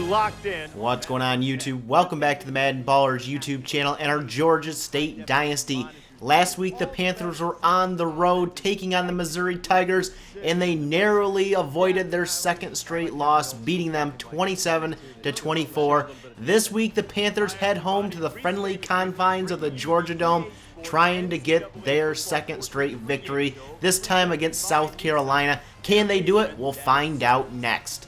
locked in. What's going on, YouTube? Welcome back to the MaddenBallerz YouTube channel and our Georgia State Dynasty. Last week, the Panthers were on the road taking on the Missouri Tigers, and they narrowly avoided their second straight loss, beating them 27-24. This week, the Panthers head home to the friendly confines of the Georgia Dome, trying to get their second straight victory, this time against South Carolina. Can they do it? We'll find out next.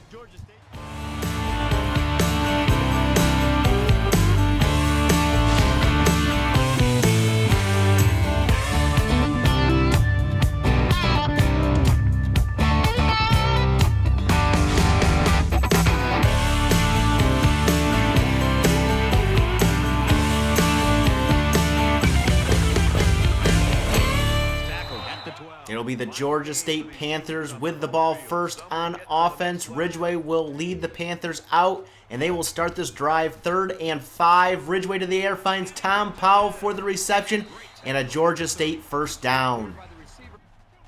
It'll be the Georgia State Panthers with the ball first on offense. Ridgeway will lead the Panthers out, and they will start this drive 3rd and 5. Ridgeway to the air finds Tom Powell for the reception, and a Georgia State first down.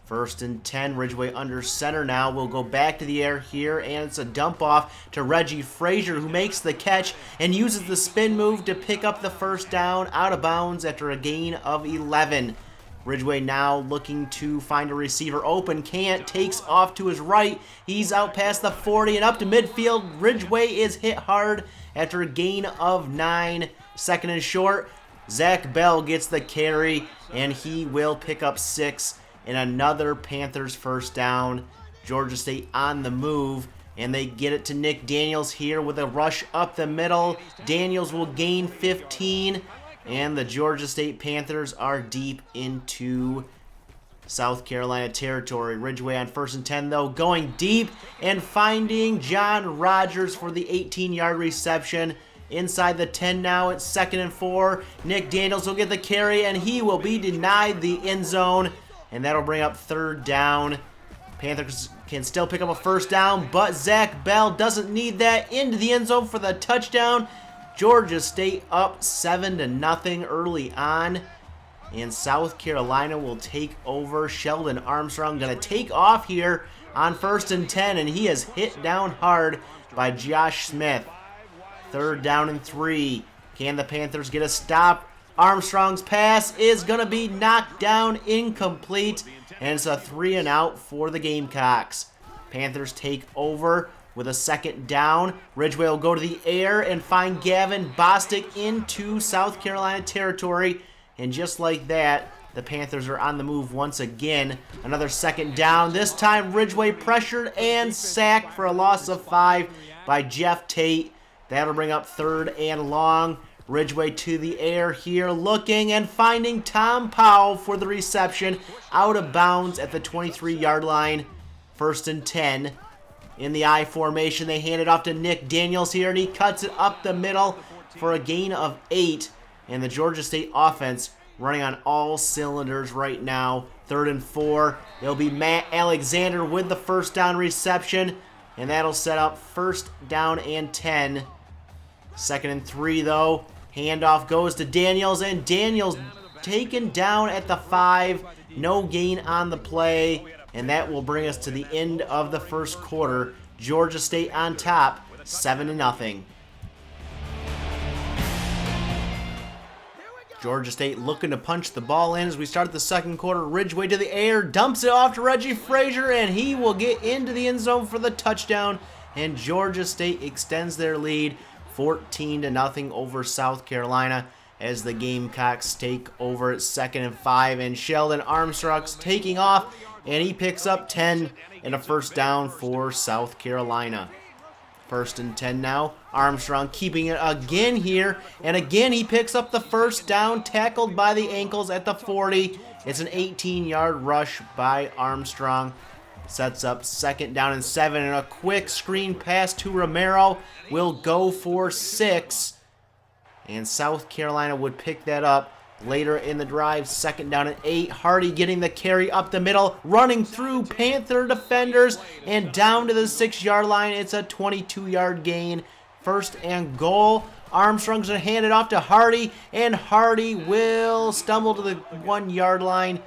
1st and 10, Ridgeway under center now. We'll go back to the air here, and it's a dump off to Reggie Frazier, who makes the catch and uses the spin move to pick up the first down out of bounds after a gain of 11. Ridgeway now looking to find a receiver open. Can't. Takes off to his right. He's out past the 40 and up to midfield. Ridgeway is hit hard after a gain of 9. 2nd and short. Zach Bell gets the carry, and he will pick up 6 and another Panthers first down. Georgia State on the move, and they get it to Nick Daniels here with a rush up the middle. Daniels will gain 15. And the Georgia State Panthers are deep into South Carolina territory. Ridgeway on 1st and 10, though, going deep and finding John Rogers for the 18-yard reception. Inside the 10 now, it's 2nd and 4. Nick Daniels will get the carry, and he will be denied the end zone. And that'll bring up 3rd down. Panthers can still pick up a first down, but Zach Bell doesn't need that. Into the end zone for the touchdown. Georgia State up 7-0 early on, and South Carolina will take over. Sheldon Armstrong going to take off here on 1st and 10, and he is hit down hard by Josh Smith. 3rd down and 3. Can the Panthers get a stop? Armstrong's pass is going to be knocked down, incomplete, and it's a 3 and out for the Gamecocks. Panthers take over with a 2nd down. Ridgeway will go to the air and find Gavin Bostic into South Carolina territory. And just like that, the Panthers are on the move once again. Another 2nd down. This time Ridgeway pressured and sacked for a loss of 5 by Jeff Tate. That'll bring up 3rd and long. Ridgeway to the air here, looking and finding Tom Powell for the reception. Out of bounds at the 23-yard line. 1st and 10. In the I formation, they hand it off to Nick Daniels here, and he cuts it up the middle for a gain of 8. And the Georgia State offense running on all cylinders right now. 3rd and 4. It'll be Matt Alexander with the first down reception, and that'll set up 1st down and 10. 2nd and 3, though. Handoff goes to Daniels, and Daniels taken down at the 5. No gain on the play. And that will bring us to the end of the first quarter. Georgia State on top, 7-0. Georgia State looking to punch the ball in as we start the second quarter. Ridgeway to the air, dumps it off to Reggie Frazier, and he will get into the end zone for the touchdown. And Georgia State extends their lead 14-0 over South Carolina as the Gamecocks take over at 2nd and 5. And Sheldon Armstrong's taking off, and he picks up 10 and a first down for South Carolina. 1st and 10 now. Armstrong keeping it again here, and again he picks up the first down, tackled by the ankles at the 40. It's an 18-yard rush by Armstrong. Sets up 2nd down and 7, and a quick screen pass to Romero will go for 6. And South Carolina would pick that up later in the drive. 2nd down and 8. Hardy getting the carry up the middle, running through Panther defenders and down to the 6-yard line. It's a 22-yard gain. 1st and goal. Armstrong's going to hand it off to Hardy, and Hardy will stumble to the 1-yard line.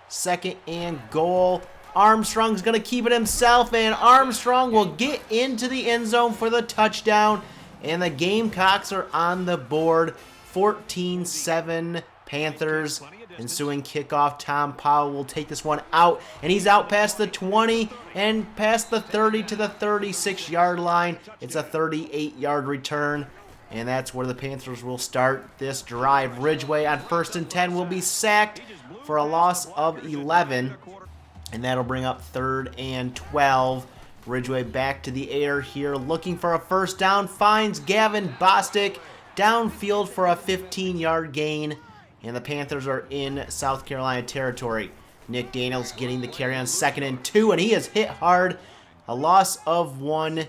2nd and goal. Armstrong's going to keep it himself, and Armstrong will get into the end zone for the touchdown. and the Gamecocks are on the board. 14-7 Panthers. Ensuing kickoff, Tom Powell will take this one out, and he's out past the 20 and past the 30 to the 36-yard line. It's a 38-yard return, and that's where the Panthers will start this drive. Ridgeway on 1st and 10 will be sacked for a loss of 11, and that'll bring up 3rd and 12. Ridgeway back to the air here, looking for a first down, finds Gavin Bostic downfield for a 15-yard gain. And the Panthers are in South Carolina territory. Nick Daniels getting the carry on 2nd and 2, and he is hit hard. A loss of 1.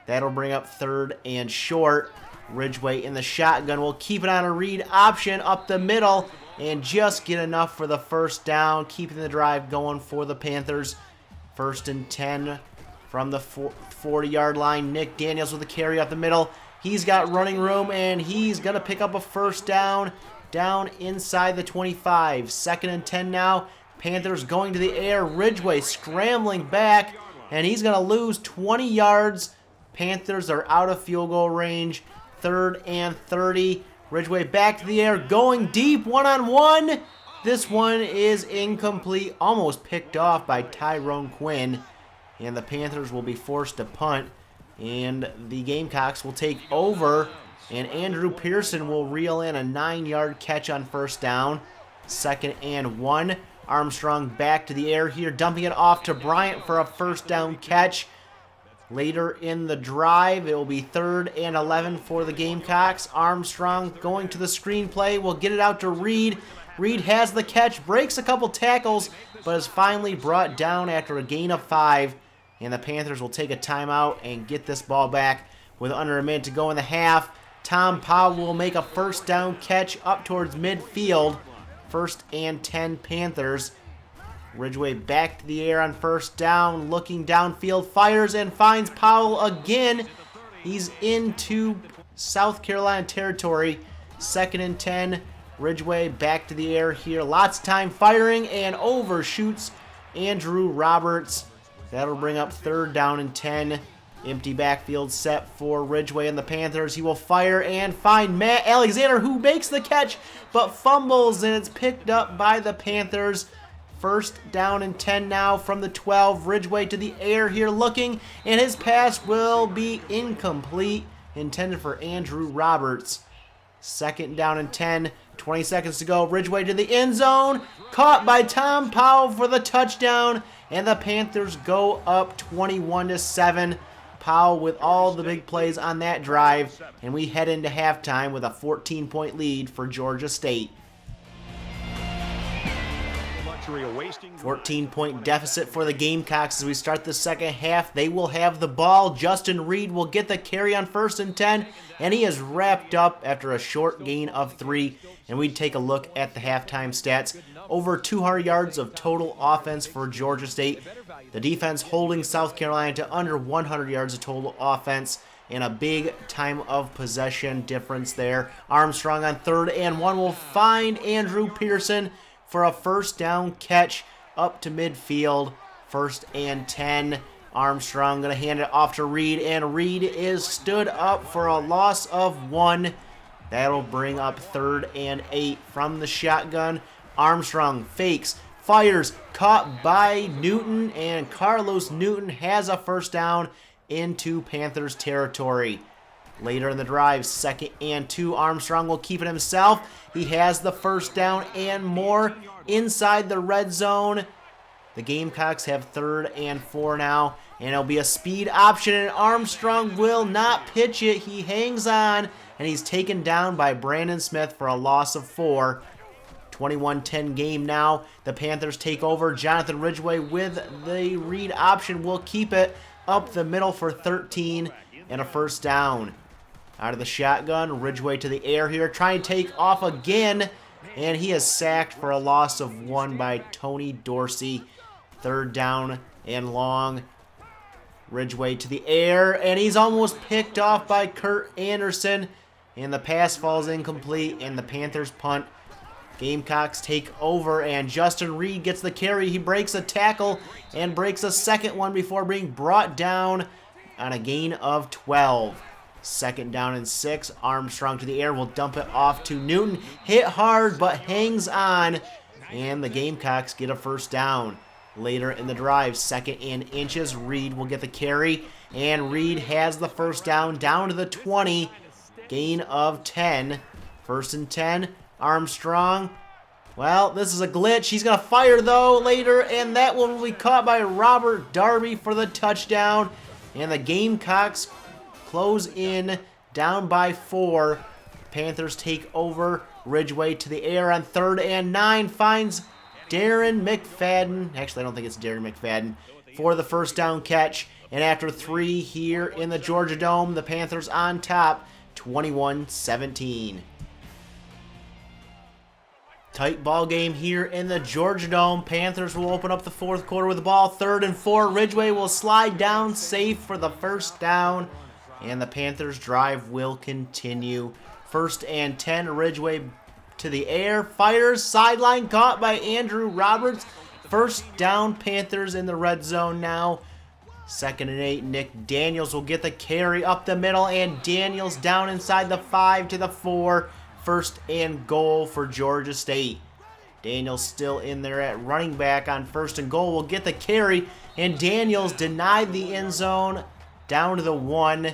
That'll bring up 3rd and short. Ridgeway in the shotgun will keep it on a read option up the middle and just get enough for the first down, keeping the drive going for the Panthers. 1st and 10 from the 40-yard line. Nick Daniels with the carry up the middle. He's got running room, and he's going to pick up a first down inside the 25. 2nd and 10 now. Panthers going to the air. Ridgeway scrambling back, and he's going to lose 20 yards. Panthers are out of field goal range. 3rd and 30. Ridgeway back to the air, going deep, one-on-one. This one is incomplete, almost picked off by Tyrone Quinn, and the Panthers will be forced to punt, and the Gamecocks will take over. And Andrew Pearson will reel in a 9-yard catch on first down. 2nd and 1. Armstrong back to the air here, dumping it off to Bryant for a first down catch. Later in the drive, it will be 3rd and 11 for the Gamecocks. Armstrong going to the screen play, will get it out to Reed. Reed has the catch, breaks a couple tackles, but is finally brought down after a gain of 5. And the Panthers will take a timeout and get this ball back with under a minute to go in the half. Tom Powell will make a first down catch up towards midfield. 1st and 10 Panthers. Ridgeway back to the air on first down, looking downfield, fires and finds Powell again. He's into South Carolina territory. 2nd and 10. Ridgeway back to the air here. Lots of time firing and overshoots Andrew Roberts. That'll bring up 3rd down and 10. Empty backfield set for Ridgeway and the Panthers. He will fire and find Matt Alexander, who makes the catch but fumbles, and it's picked up by the Panthers. 1st down and 10 now from the 12. Ridgeway to the air here looking, and his pass will be incomplete, intended for Andrew Roberts. 2nd down and 10, 20 seconds to go. Ridgeway to the end zone, caught by Tom Powell for the touchdown, and the Panthers go up 21-7. Powell with all the big plays on that drive, and we head into halftime with a 14-point lead for Georgia State. 14-point deficit for the Gamecocks as we start the second half. They will have the ball. Justin Reed will get the carry on 1st and 10, and he is wrapped up after a short gain of 3. And we take a look at the halftime stats. Over 200 yards of total offense for Georgia State. The defense holding South Carolina to under 100 yards of total offense, and a big time of possession difference there. Armstrong on 3rd and 1 will find Andrew Pearson for a first down catch up to midfield. 1st and 10. Armstrong going to hand it off to Reed, and Reed is stood up for a loss of 1. That'll bring up 3rd and 8 from the shotgun. Armstrong fakes, fires, caught by Newton, and Carlos Newton has a first down into Panthers territory. Later in the drive, 2nd and 2. Armstrong will keep it himself. He has the first down and more inside the red zone. The Gamecocks have 3rd and 4 now, and it'll be a speed option, and Armstrong will not pitch it. He hangs on, and he's taken down by Brandon Smith for a loss of 4. 21-10 game now. The Panthers take over. Jonathan Ridgeway with the read option will keep it up the middle for 13 and a first down. Out of the shotgun, Ridgeway to the air here, trying to take off again, and he is sacked for a loss of 1 by Tony Dorsey. 3rd down and long. Ridgeway to the air, and he's almost picked off by Kurt Anderson, and the pass falls incomplete, and the Panthers punt. Gamecocks take over, and Justin Reed gets the carry. He breaks a tackle and breaks a second one before being brought down on a gain of 12. 2nd down and 6. Armstrong to the air, will dump it off to Newton. Hit hard, but hangs on. And the Gamecocks get a 1st down. Later in the drive, 2nd and inches. Reed will get the carry. And Reed has the 1st down to the 20. Gain of 10. 1st and 10. Armstrong. Well, this is a glitch. He's going to fire, though, later. And that one will be caught by Robert Darby for the touchdown. And the Gamecocks close in, down by 4. Panthers take over. Ridgeway to the air on 3rd and 9. Finds Darren McFadden. Actually, I don't think it's Darren McFadden. For the 1st down catch. And after 3 here in the Georgia Dome, the Panthers on top, 21-17. Tight ball game here in the Georgia Dome. Panthers will open up the 4th quarter with the ball. 3rd and 4. Ridgeway will slide down safe for the 1st down. And the Panthers drive will continue. 1st and 10. Ridgeway to the air. Fires. Sideline caught by Andrew Roberts. 1st down, Panthers in the red zone now. 2nd and 8. Nick Daniels will get the carry up the middle. And Daniels down inside the 5 to the 4. 1st and goal for Georgia State. Daniels still in there at running back on 1st and goal. Will get the carry. And Daniels denied the end zone down to the 1.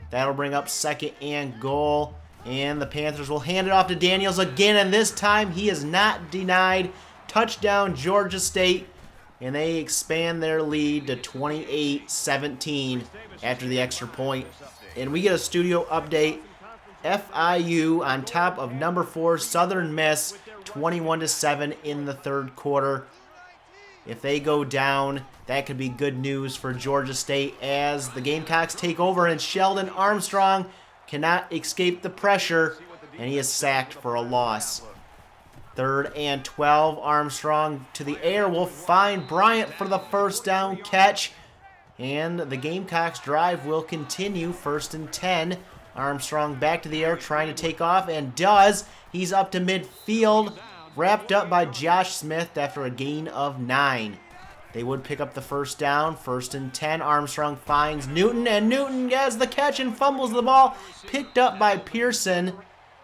That'll bring up 2nd and goal. And the Panthers will hand it off to Daniels again. And this time he is not denied. Touchdown Georgia State. And they expand their lead to 28-17 after the extra point. And we get a studio update. FIU on top of number 4 Southern Miss, 21-7 in the 3rd quarter. If they go down, that could be good news for Georgia State as the Gamecocks take over, and Sheldon Armstrong cannot escape the pressure, and he is sacked for a loss. 3rd and 12. Armstrong to the air will find Bryant for the 1st down catch, and the Gamecocks drive will continue. 1st and 10. Armstrong back to the air, trying to take off, and does. He's up to midfield, wrapped up by Josh Smith after a gain of 9. They would pick up the 1st down. 1st and 10. Armstrong finds Newton, and Newton has the catch and fumbles the ball, picked up by Pearson,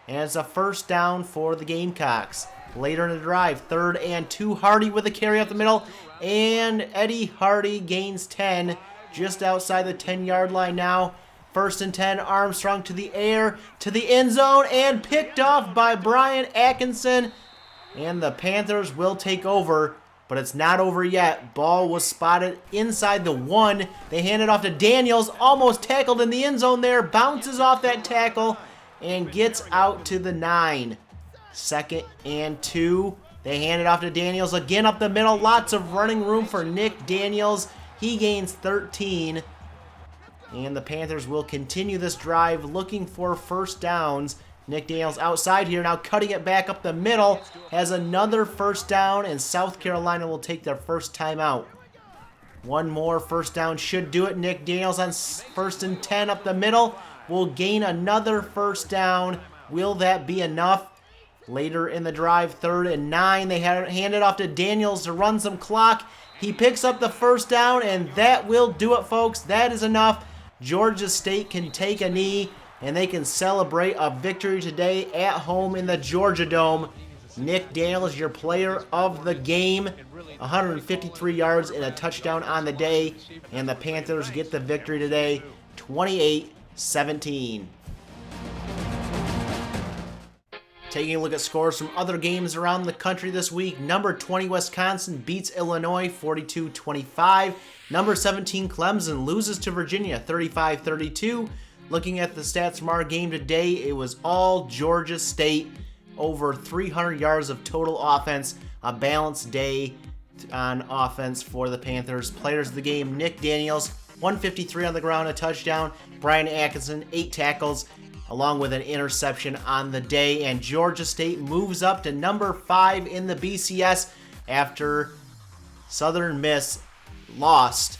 and it's a 1st down for the Gamecocks. Later in the drive, 3rd and 2. Hardy with a carry up the middle, and Eddie Hardy gains 10 just outside the 10-yard line now. 1st and 10, Armstrong to the air, to the end zone, and picked off by Brian Atkinson. And the Panthers will take over, but it's not over yet. Ball was spotted inside the 1. They hand it off to Daniels, almost tackled in the end zone there, bounces off that tackle, and gets out to the 9. 2nd and 2. They hand it off to Daniels again up the middle. Lots of running room for Nick Daniels. He gains 13. And the Panthers will continue this drive looking for 1st downs. Nick Daniels outside here, now cutting it back up the middle. Has another 1st down, and South Carolina will take their 1st timeout. One more 1st down should do it. Nick Daniels on 1st and 10 up the middle will gain another 1st down. Will that be enough? Later in the drive, 3rd and 9. They hand it off to Daniels to run some clock. He picks up the 1st down, and that will do it, folks. That is enough. Georgia State can take a knee, and they can celebrate a victory today at home in the Georgia Dome. Nick Daniels, your player of the game. 153 yards and a touchdown on the day, and the Panthers get the victory today, 28-17. Taking a look at scores from other games around the country this week. Number 20 Wisconsin beats Illinois 42-25. Number 17 Clemson loses to Virginia 35-32. Looking at the stats from our game today, it was all Georgia State. Over 300 yards of total offense. A balanced day on offense for the Panthers. Players of the game, Nick Daniels, 153 on the ground, a touchdown. Brian Atkinson, 8 tackles, along with an interception on the day. And Georgia State moves up to number 5 in the BCS after Southern Miss lost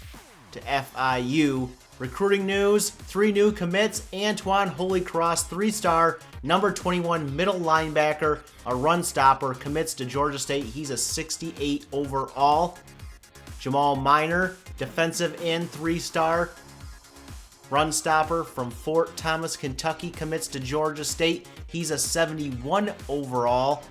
to FIU. Recruiting news, 3 new commits. Antoine Holycross, 3-star, number 21 middle linebacker, a run stopper, commits to Georgia State. He's a 68 overall. Jamal Minor, defensive end, 3-star, Run stopper from Fort Thomas, Kentucky, commits to Georgia State. He's a 71 overall.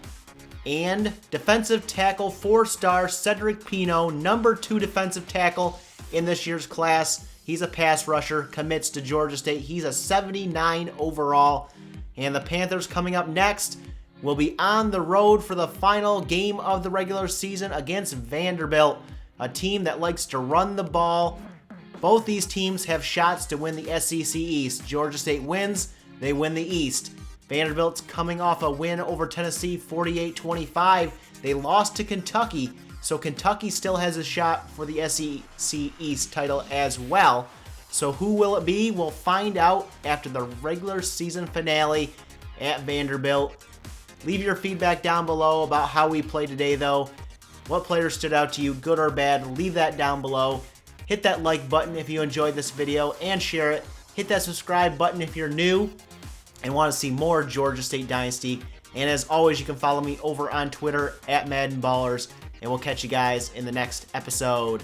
And defensive tackle 4-star Cedric Pino, number 2 defensive tackle in this year's class. He's a pass rusher, commits to Georgia State. He's a 79 overall. And the Panthers coming up next will be on the road for the final game of the regular season against Vanderbilt, a team that likes to run the ball. Both these teams have shots to win the SEC East. Georgia State wins, they win the East. Vanderbilt's coming off a win over Tennessee 48-25. They lost to Kentucky, so Kentucky still has a shot for the SEC East title as well. So who will it be? We'll find out after the regular season finale at Vanderbilt. Leave your feedback down below about how we played today, though. What players stood out to you, good or bad? Leave that down below. Hit that like button if you enjoyed this video and share it. Hit that subscribe button if you're new and want to see more Georgia State Dynasty. And as always, you can follow me over on Twitter at MaddenBallerz. And we'll catch you guys in the next episode.